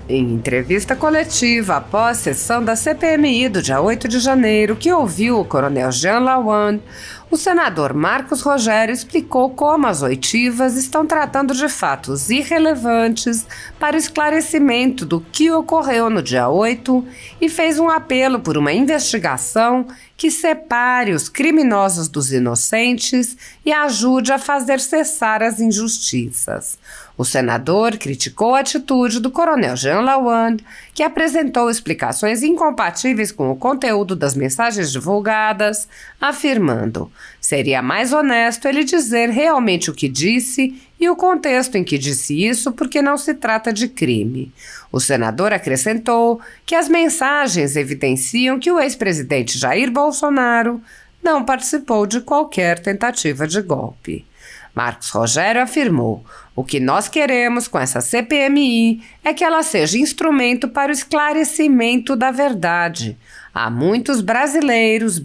Em entrevista coletiva após a sessão da CPMI do dia 8 de janeiro, que ouviu o coronel Jean Lawand, o senador Marcos Rogério explicou como as oitivas estão tratando de fatos irrelevantes para o esclarecimento do que ocorreu no dia 8 e fez um apelo por uma investigação que separe os criminosos dos inocentes e ajude a fazer cessar as injustiças. O senador criticou a atitude do coronel Jean Lawand, que apresentou explicações incompatíveis com o conteúdo das mensagens divulgadas, afirmando: seria mais honesto ele dizer realmente o que disse e o contexto em que disse isso, porque não se trata de crime. O senador acrescentou que as mensagens evidenciam que o ex-presidente Jair Bolsonaro não participou de qualquer tentativa de golpe. Marcos Rogério afirmou: o que nós queremos com essa CPMI é que ela seja instrumento para o esclarecimento da verdade. Há muitos brasileiras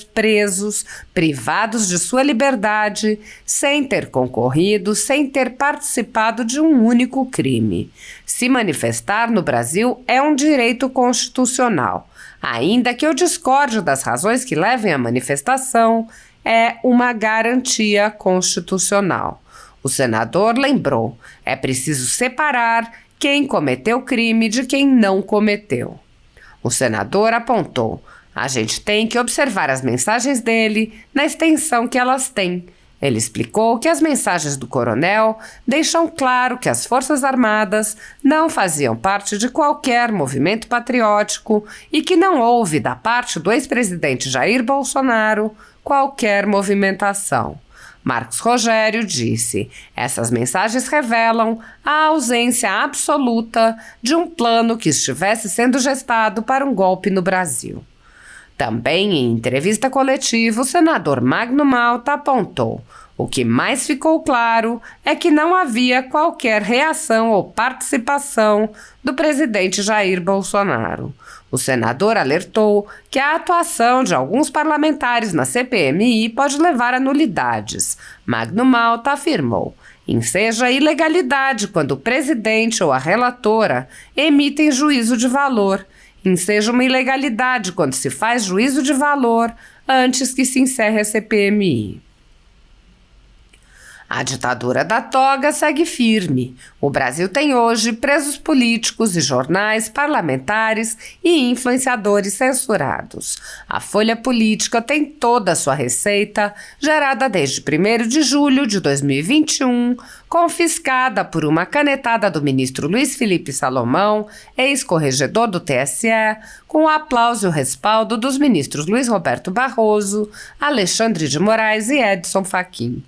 presos, privados de sua liberdade, sem ter concorrido, sem ter participado de um único crime. Se manifestar no Brasil é um direito constitucional. Ainda que eu discorde das razões que levem à manifestação, é uma garantia constitucional. O senador lembrou: é preciso separar quem cometeu crime de quem não cometeu. O senador apontou: a gente tem que observar as mensagens dele na extensão que elas têm. Ele explicou que as mensagens do coronel deixam claro que as Forças Armadas não faziam parte de qualquer movimento patriótico e que não houve, da parte do ex-presidente Jair Bolsonaro, qualquer movimentação. Marcos Rogério disse: essas mensagens revelam a ausência absoluta de um plano que estivesse sendo gestado para um golpe no Brasil. Também em entrevista coletiva, o senador Magno Malta apontou: o que mais ficou claro é que não havia qualquer reação ou participação do presidente Jair Bolsonaro. O senador alertou que a atuação de alguns parlamentares na CPMI pode levar a nulidades. Magno Malta afirmou: enseja ilegalidade quando o presidente ou a relatora emitem juízo de valor. Enseja uma ilegalidade quando se faz juízo de valor antes que se encerre a CPMI. A ditadura da toga segue firme. O Brasil tem hoje presos políticos e jornais, parlamentares e influenciadores censurados. A Folha Política tem toda a sua receita, gerada desde 1º de julho de 2021, confiscada por uma canetada do ministro Luiz Felipe Salomão, ex-corregedor do TSE, com o aplauso e o respaldo dos ministros Luiz Roberto Barroso, Alexandre de Moraes e Edson Fachin.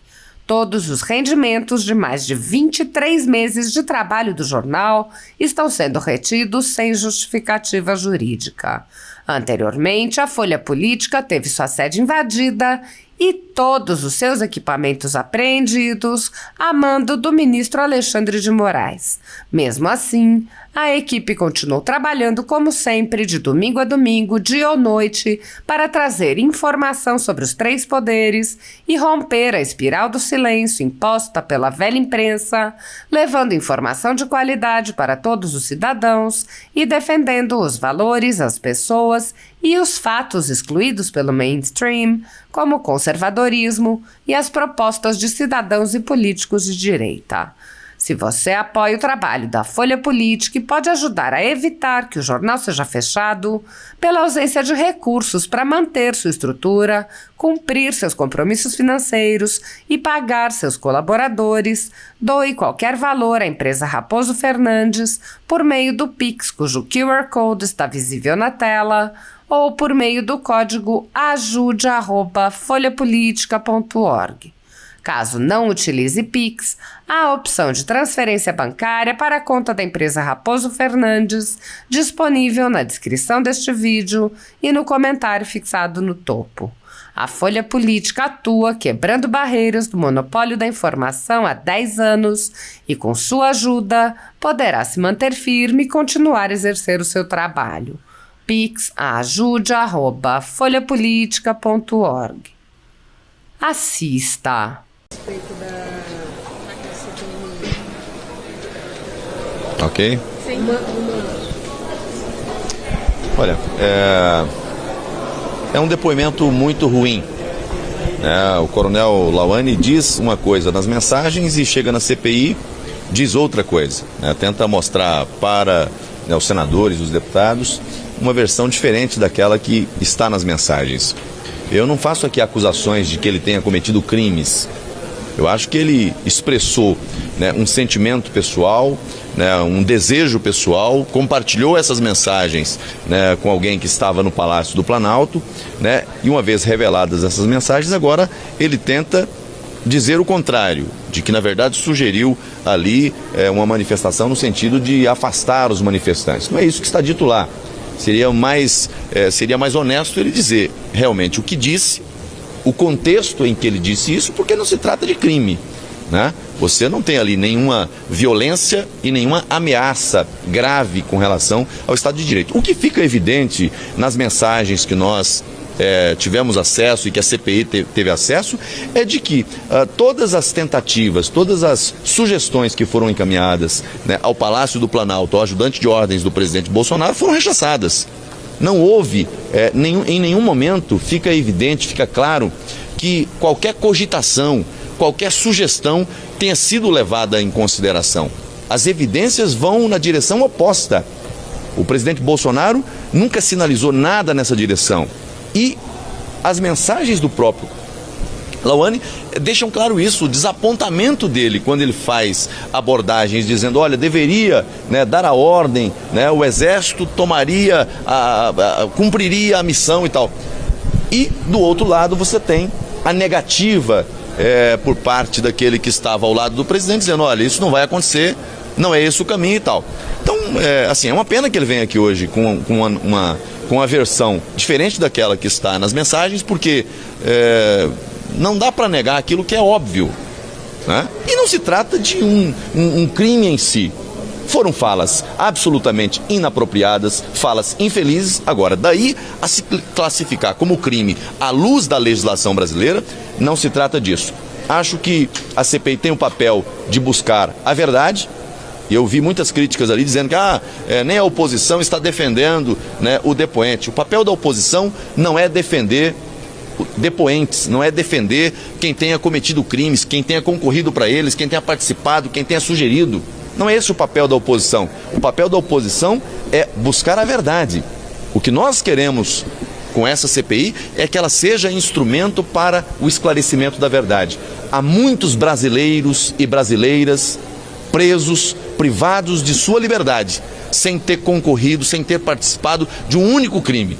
Todos os rendimentos de mais de 23 meses de trabalho do jornal estão sendo retidos sem justificativa jurídica. Anteriormente, a Folha Política teve sua sede invadida e todos os seus equipamentos apreendidos a mando do ministro Alexandre de Moraes. Mesmo assim, a equipe continuou trabalhando como sempre, de domingo a domingo, dia ou noite, para trazer informação sobre os 3 poderes e romper a espiral do silêncio imposta pela velha imprensa, levando informação de qualidade para todos os cidadãos e defendendo os valores, as pessoas e os fatos excluídos pelo mainstream, como o conservadorismo e as propostas de cidadãos e políticos de direita. Se você apoia o trabalho da Folha Política e pode ajudar a evitar que o jornal seja fechado, pela ausência de recursos para manter sua estrutura, cumprir seus compromissos financeiros e pagar seus colaboradores, doe qualquer valor à empresa Raposo Fernandes por meio do Pix, cujo QR Code está visível na tela, ou por meio do código ajude@folhapolitica.org. Caso não utilize Pix, há a opção de transferência bancária para a conta da empresa Raposo Fernandes, disponível na descrição deste vídeo e no comentário fixado no topo. A Folha Política atua quebrando barreiras do monopólio da informação há 10 anos e, com sua ajuda, poderá se manter firme e continuar a exercer o seu trabalho. Pix ajude@folhapolitica.org. Assista. Ok. Você Olha, é um depoimento muito ruim. O coronel Lawani diz uma coisa nas mensagens e chega na CPI, diz outra coisa. Tenta mostrar para os senadores, os deputados, uma versão diferente daquela que está nas mensagens. Eu não faço aqui acusações de que ele tenha cometido crimes. Eu acho que ele expressou um sentimento pessoal, um desejo pessoal, compartilhou essas mensagens com alguém que estava no Palácio do Planalto, e uma vez reveladas essas mensagens, agora ele tenta dizer o contrário, de que na verdade sugeriu ali uma manifestação no sentido de afastar os manifestantes. Não é isso que está dito lá. Seria mais honesto ele dizer realmente o que disse, o contexto em que ele disse isso, porque não se trata de crime. Você não tem ali nenhuma violência e nenhuma ameaça grave com relação ao Estado de Direito. O que fica evidente nas mensagens que nós tivemos acesso e que a CPI teve acesso é de que todas as tentativas, todas as sugestões que foram encaminhadas ao Palácio do Planalto, ao ajudante de ordens do presidente Bolsonaro, foram rechaçadas. Não houve, em nenhum momento fica evidente, fica claro que qualquer cogitação, qualquer sugestão tenha sido levada em consideração. As evidências vão na direção oposta. O presidente Bolsonaro nunca sinalizou nada nessa direção. E as mensagens do próprio Lawani deixam claro isso, o desapontamento dele quando ele faz abordagens dizendo, olha, deveria dar a ordem, o Exército tomaria, cumpriria a missão e tal. E do outro lado você tem a negativa por parte daquele que estava ao lado do presidente, dizendo, olha, isso não vai acontecer, não é esse o caminho e tal. Então, é uma pena que ele venha aqui hoje com uma versão diferente daquela que está nas mensagens, porque não dá para negar aquilo que é óbvio. E não se trata de um crime em si. Foram falas absolutamente inapropriadas, falas infelizes. Agora, daí a se classificar como crime à luz da legislação brasileira, não se trata disso. Acho que a CPI tem o papel de buscar a verdade. Eu vi muitas críticas ali dizendo que nem a oposição está defendendo o depoente. O papel da oposição não é defender depoentes, não é defender quem tenha cometido crimes, quem tenha concorrido para eles, quem tenha participado, quem tenha sugerido. Não é esse o papel da oposição. O papel da oposição é buscar a verdade. O que nós queremos com essa CPI é que ela seja instrumento para o esclarecimento da verdade. Há muitos brasileiros e brasileiras presos, privados de sua liberdade, sem ter concorrido, sem ter participado de um único crime.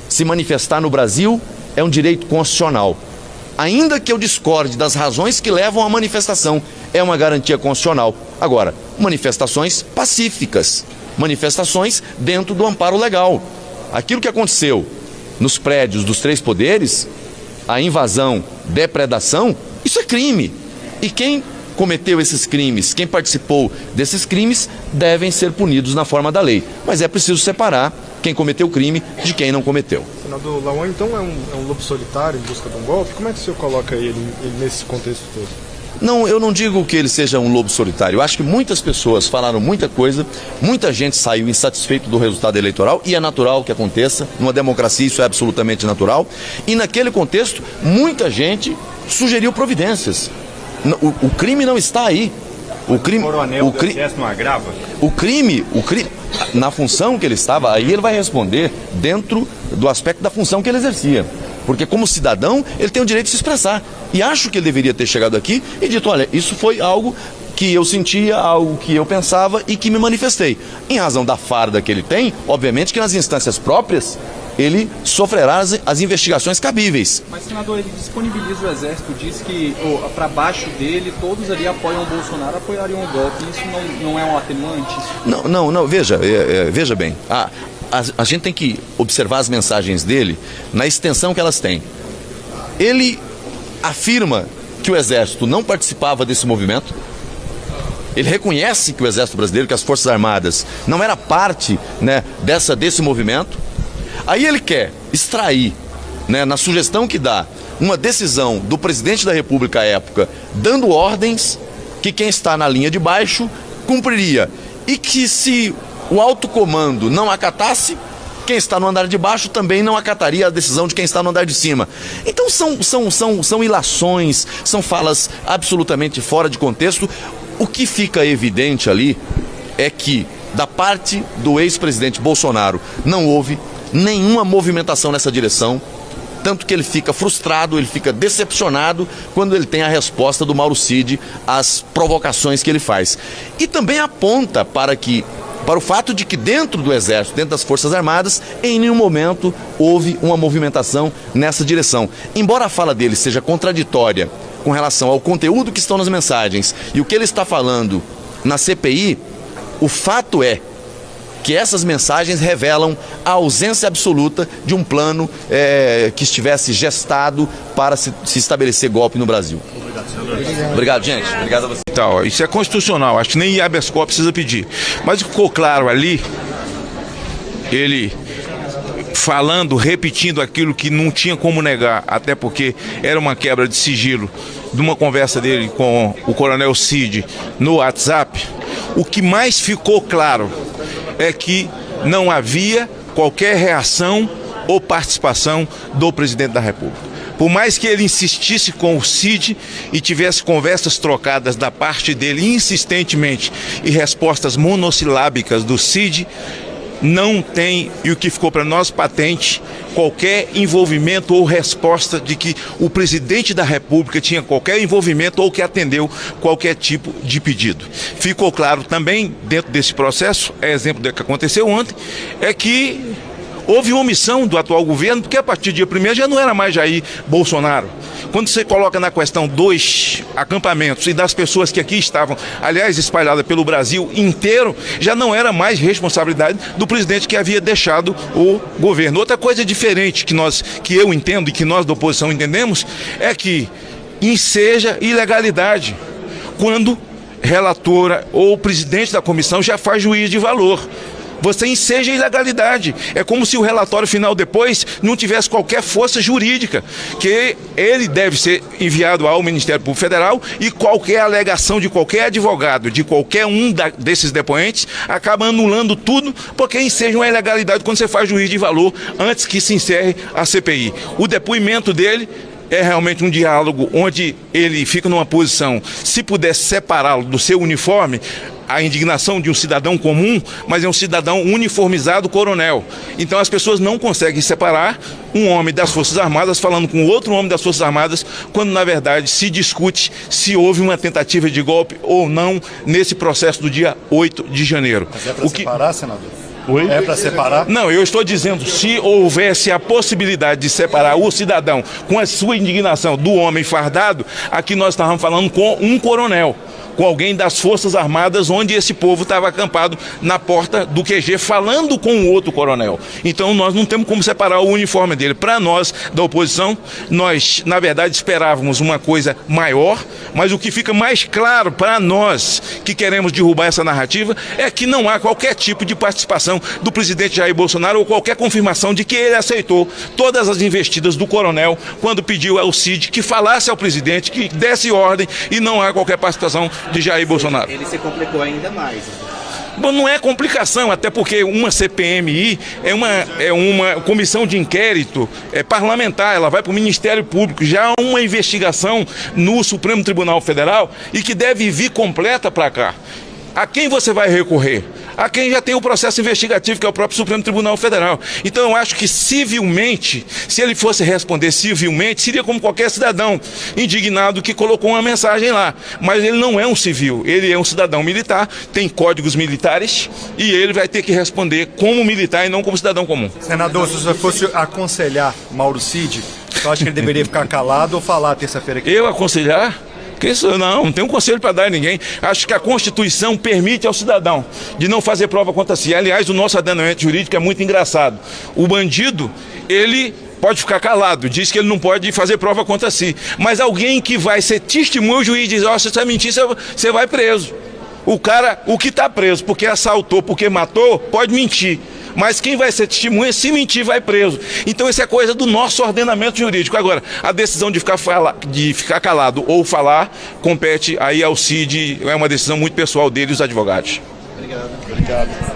Se manifestar no Brasil é um direito constitucional. Ainda que eu discorde das razões que levam à manifestação, é uma garantia constitucional. Agora, manifestações pacíficas, manifestações dentro do amparo legal. Aquilo que aconteceu nos prédios dos três poderes, a invasão, depredação, isso é crime. E quem cometeu esses crimes, quem participou desses crimes, devem ser punidos na forma da lei. Mas é preciso separar quem cometeu o crime de quem não cometeu. Senador Lawani, então é um lobo solitário em busca de um golpe? Como é que o senhor coloca ele nesse contexto todo? Não, eu não digo que ele seja um lobo solitário. Eu acho que muitas pessoas falaram muita coisa, muita gente saiu insatisfeito do resultado eleitoral, e é natural que aconteça. Numa democracia isso é absolutamente natural. E naquele contexto, muita gente sugeriu providências. O crime não está aí. O crime não agrava? O crime, na função que ele estava, aí ele vai responder dentro do aspecto da função que ele exercia. Porque como cidadão, ele tem o direito de se expressar. E acho que ele deveria ter chegado aqui e dito, olha, isso foi algo que eu sentia, algo que eu pensava e que me manifestei. Em razão da farda que ele tem, obviamente que nas instâncias próprias, ele sofrerá as investigações cabíveis. Mas, senador, ele disponibiliza o Exército, diz que para baixo dele, todos ali apoiam o Bolsonaro, apoiariam o golpe. Isso não é um atenuante? Não, veja bem. A gente tem que observar as mensagens dele na extensão que elas têm. Ele afirma que o Exército não participava desse movimento. Ele reconhece que o Exército Brasileiro, que as Forças Armadas, não era parte desse movimento. Aí ele quer extrair, na sugestão que dá, uma decisão do presidente da República à época, dando ordens que quem está na linha de baixo cumpriria. e que se o alto comando não acatasse, quem está no andar de baixo também não acataria a decisão de quem está no andar de cima. Então são ilações, são falas absolutamente fora de contexto. O que fica evidente ali é que, da parte do ex-presidente Bolsonaro, não houve nenhuma movimentação nessa direção, tanto que ele fica frustrado, ele fica decepcionado quando ele tem a resposta do Mauro Cid às provocações que ele faz. E também aponta para o fato de que dentro do Exército, dentro das Forças Armadas, em nenhum momento houve uma movimentação nessa direção. Embora a fala dele seja contraditória com relação ao conteúdo que estão nas mensagens e o que ele está falando na CPI, o fato é que essas mensagens revelam a ausência absoluta de um plano que estivesse gestado para se estabelecer golpe no Brasil. Obrigado, gente. Obrigado a você. Então, isso é constitucional, acho que nem habeas corpus precisa pedir. Mas ficou claro ali, ele falando, repetindo aquilo que não tinha como negar, até porque era uma quebra de sigilo de uma conversa dele com o Coronel Cid no WhatsApp. O que mais ficou claro é que não havia qualquer reação ou participação do presidente da República. Por mais que ele insistisse com o Cid e tivesse conversas trocadas da parte dele insistentemente e respostas monossilábicas do Cid, não tem, e o que ficou para nós patente, qualquer envolvimento ou resposta de que o presidente da República tinha qualquer envolvimento ou que atendeu qualquer tipo de pedido. Ficou claro também, dentro desse processo, exemplo do que aconteceu ontem, é que houve uma omissão do atual governo, porque a partir do dia 1º já não era mais Jair Bolsonaro. Quando você coloca na questão dos acampamentos e das pessoas que aqui estavam, aliás, espalhadas pelo Brasil inteiro, já não era mais responsabilidade do presidente que havia deixado o governo. Outra coisa diferente que eu entendo e que nós da oposição entendemos é que enseja ilegalidade quando relatora ou presidente da comissão já faz juízo de valor. Você enseja a ilegalidade. É como se o relatório final depois não tivesse qualquer força jurídica, que ele deve ser enviado ao Ministério Público Federal e qualquer alegação de qualquer advogado, de qualquer um desses depoentes, acaba anulando tudo, porque enseja uma ilegalidade quando você faz juízo de valor antes que se encerre a CPI. O depoimento dele é realmente um diálogo onde ele fica numa posição, se pudesse separá-lo do seu uniforme, a indignação de um cidadão comum, mas é um cidadão uniformizado coronel. Então as pessoas não conseguem separar um homem das Forças Armadas falando com outro homem das Forças Armadas, quando na verdade se discute se houve uma tentativa de golpe ou não nesse processo do dia 8 de janeiro. Mas é para separar, senador? Oi? É para separar? Não, eu estou dizendo, se houvesse a possibilidade de separar o cidadão com a sua indignação do homem fardado, aqui nós estávamos falando com um coronel, com alguém das Forças Armadas, onde esse povo estava acampado na porta do QG, falando com o outro coronel. Então nós não temos como separar o uniforme dele. Para nós, da oposição, nós, na verdade, esperávamos uma coisa maior, mas o que fica mais claro para nós, que queremos derrubar essa narrativa, é que não há qualquer tipo de participação do presidente Jair Bolsonaro ou qualquer confirmação de que ele aceitou todas as investidas do coronel quando pediu ao Cid que falasse ao presidente, que desse ordem, e não há qualquer participação de Jair Bolsonaro. Ele se complicou ainda mais. Bom, não é complicação, até porque uma CPMI é uma comissão de inquérito parlamentar, ela vai para o Ministério Público, já há uma investigação no Supremo Tribunal Federal e que deve vir completa para cá. A quem você vai recorrer? A quem já tem o processo investigativo, que é o próprio Supremo Tribunal Federal. Então eu acho que civilmente, se ele fosse responder civilmente, seria como qualquer cidadão indignado que colocou uma mensagem lá. Mas ele não é um civil, ele é um cidadão militar, tem códigos militares e ele vai ter que responder como militar e não como cidadão comum. Senador, se você fosse aconselhar Mauro Cid, eu acho que ele deveria ficar calado ou falar terça-feira aqui? Eu aconselhar? Que isso, não tem um conselho para dar a ninguém. Acho que a Constituição permite ao cidadão de não fazer prova contra si. Aliás, o nosso ordenamento jurídico é muito engraçado. O bandido, ele pode ficar calado, diz que ele não pode fazer prova contra si. Mas alguém que vai ser testemunho, o juiz diz, ó, se você mentir, você vai preso. O cara, o que está preso porque assaltou, porque matou, pode mentir. Mas quem vai ser testemunha, se mentir, vai preso. Então isso é coisa do nosso ordenamento jurídico. Agora, a decisão de ficar calado ou falar, compete aí ao Cid, é uma decisão muito pessoal dele e os advogados. Obrigado.